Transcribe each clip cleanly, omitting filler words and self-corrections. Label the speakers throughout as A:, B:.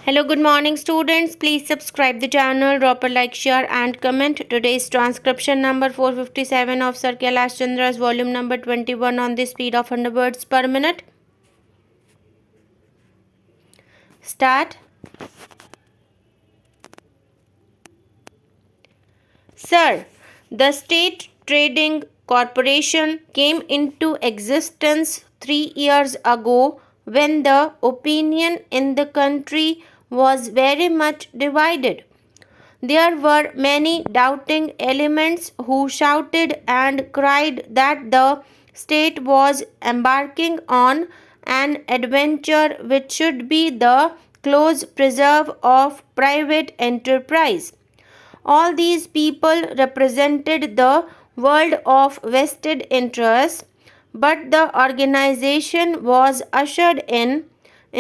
A: Hello, good morning students. Please subscribe the channel, drop a like, share and comment. Today's transcription number 457 of Sir Kailash Chandra's volume number 21 on the speed of 100 words per minute. Start. Sir, the State Trading Corporation came into existence 3 years ago when the opinion in the country was very much divided. There were many doubting elements who shouted and cried that the state was embarking on an adventure which should be the close preserve of private enterprise. All these people represented the world of vested interests, but the organization was ushered in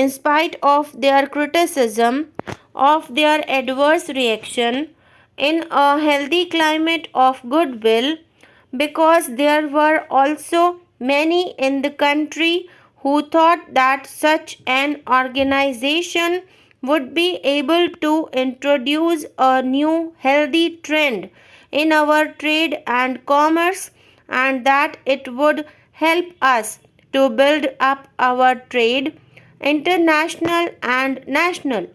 A: spite of their criticism, of their adverse reaction, in a healthy climate of goodwill, because there were also many in the country who thought that such an organization would be able to introduce a new healthy trend in our trade and commerce, and that it would help us to build up our trade, international and national.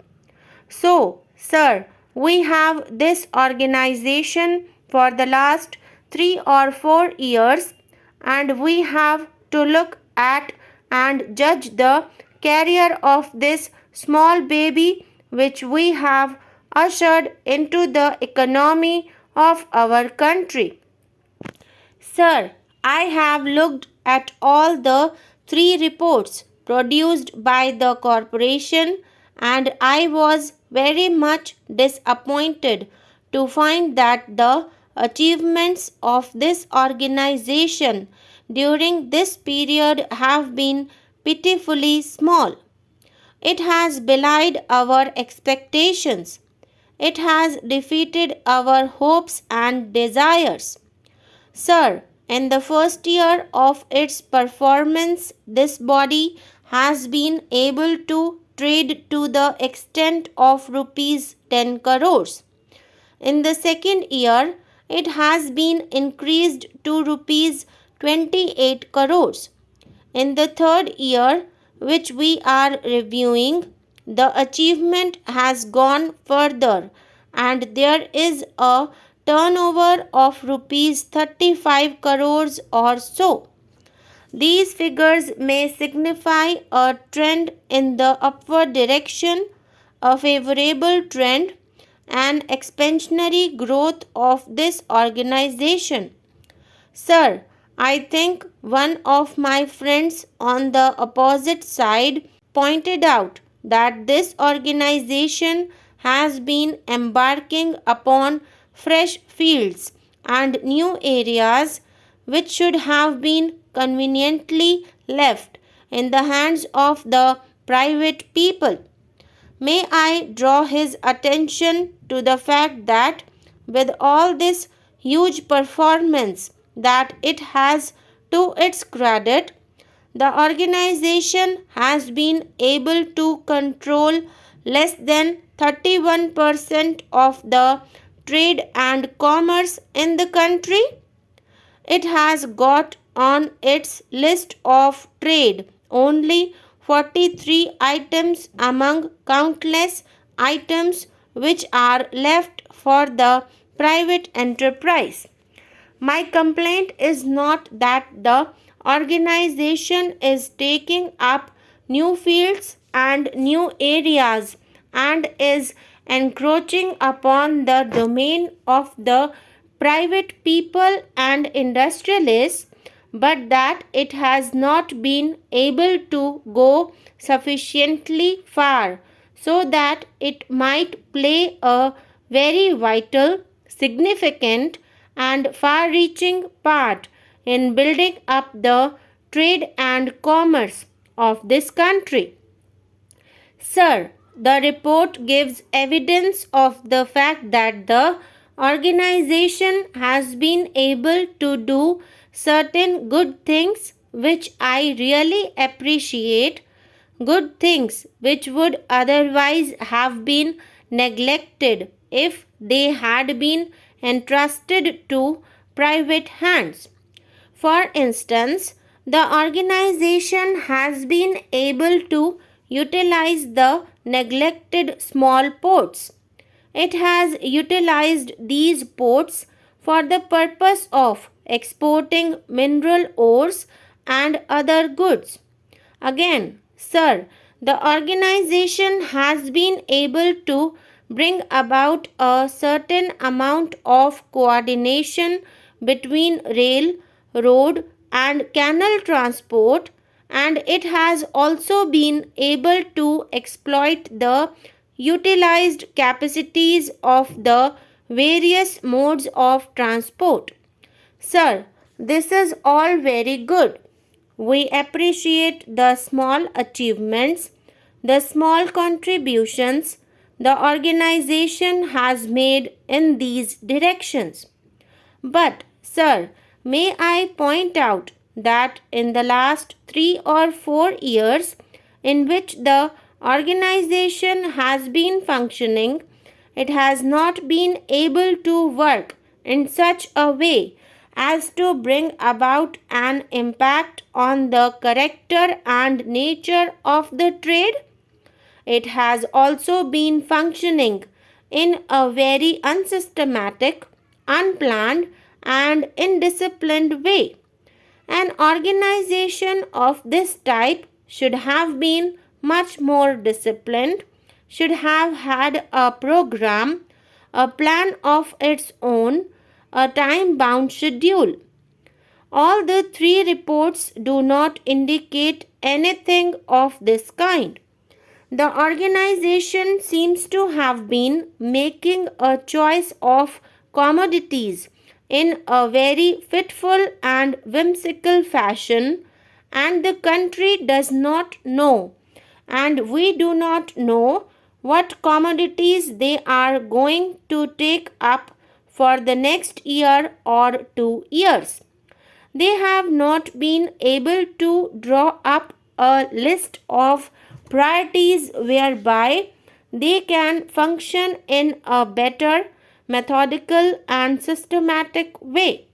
A: So, sir, we have this organization for the last 3 or 4 years, and we have to look at and judge the career of this small baby which we have ushered into the economy of our country. Sir, I have looked at all the 3 reports produced by the corporation, and I was very much disappointed to find that the achievements of this organization during this period have been pitifully small. It has belied our expectations. It has defeated our hopes and desires. Sir, in the first year of its performance, this body has been able to trade to the extent of rupees 10 crores. In the second year, it has been increased to rupees 28 crores. In the third year, which we are reviewing, the achievement has gone further, and there is a turnover of rupees 35 crores or so. These figures may signify a trend in the upward direction, a favorable trend, an expansionary growth of this organization. Sir, I think one of my friends on the opposite side pointed out that this organization has been embarking upon fresh fields and new areas which should have been conveniently left in the hands of the private people. May I draw his attention to the fact that with all this huge performance that it has to its credit, the organization has been able to control less than 31% of the trade and commerce in the country. It has got on its list of trade only 43 items among countless items which are left for the private enterprise. My complaint is not that the organization is taking up new fields and new areas and is encroaching upon the domain of the private people and industrialists, but that it has not been able to go sufficiently far so that it might play a very vital, significant, and far reaching part in building up the trade and commerce of this country. Sir, the report gives evidence of the fact that the organization has been able to do certain good things which I really appreciate. good things which would otherwise have been neglected if they had been entrusted to private hands. For instance, the organization has been able to utilize the neglected small ports. It has utilized these ports for the purpose of exporting mineral ores and other goods. Again, sir, the organization has been able to bring about a certain amount of coordination between rail, road, and canal transport, and it has also been able to exploit the utilized capacities of the various modes of transport. Sir, this is all very good. We appreciate the small achievements, the small contributions the organization has made in these directions. But, sir, may I point out that in the last 3 or 4 years in which the organization has been functioning, it has not been able to work in such a way as to bring about an impact on the character and nature of the trade. It has also been functioning in a very unsystematic, unplanned, and indisciplined way. An organization of this type should have been much more disciplined, should have had a program, a plan of its own, a time bound schedule. All the three reports do not indicate anything of this kind. The organization seems to have been making a choice of commodities in a very fitful and whimsical fashion, and the country does not know, and we do not know what commodities they are going to take up for the next year or 2 years. They have not been able to draw up a list of priorities whereby they can function in a better, methodical, and systematic way.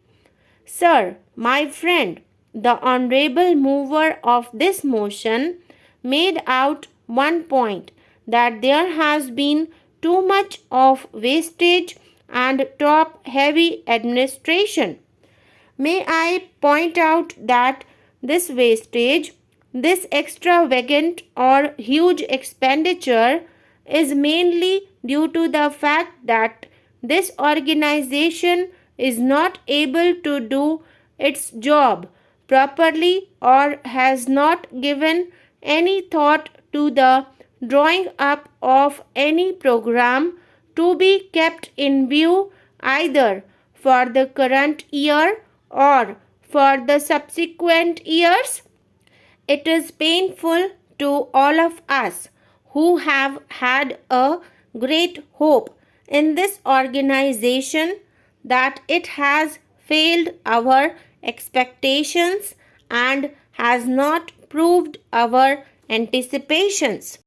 A: Sir, my friend, the honorable mover of this motion made out one point, that there has been too much of wastage and top heavy administration. May I point out that this wastage, this extravagant or huge expenditure is mainly due to the fact that this organization is not able to do its job properly or has not given any thought to the drawing up of any program to be kept in view either for the current year or for the subsequent years. It is painful to all of us who have had a great hope in this organization that it has failed our expectations and has not proved our anticipations.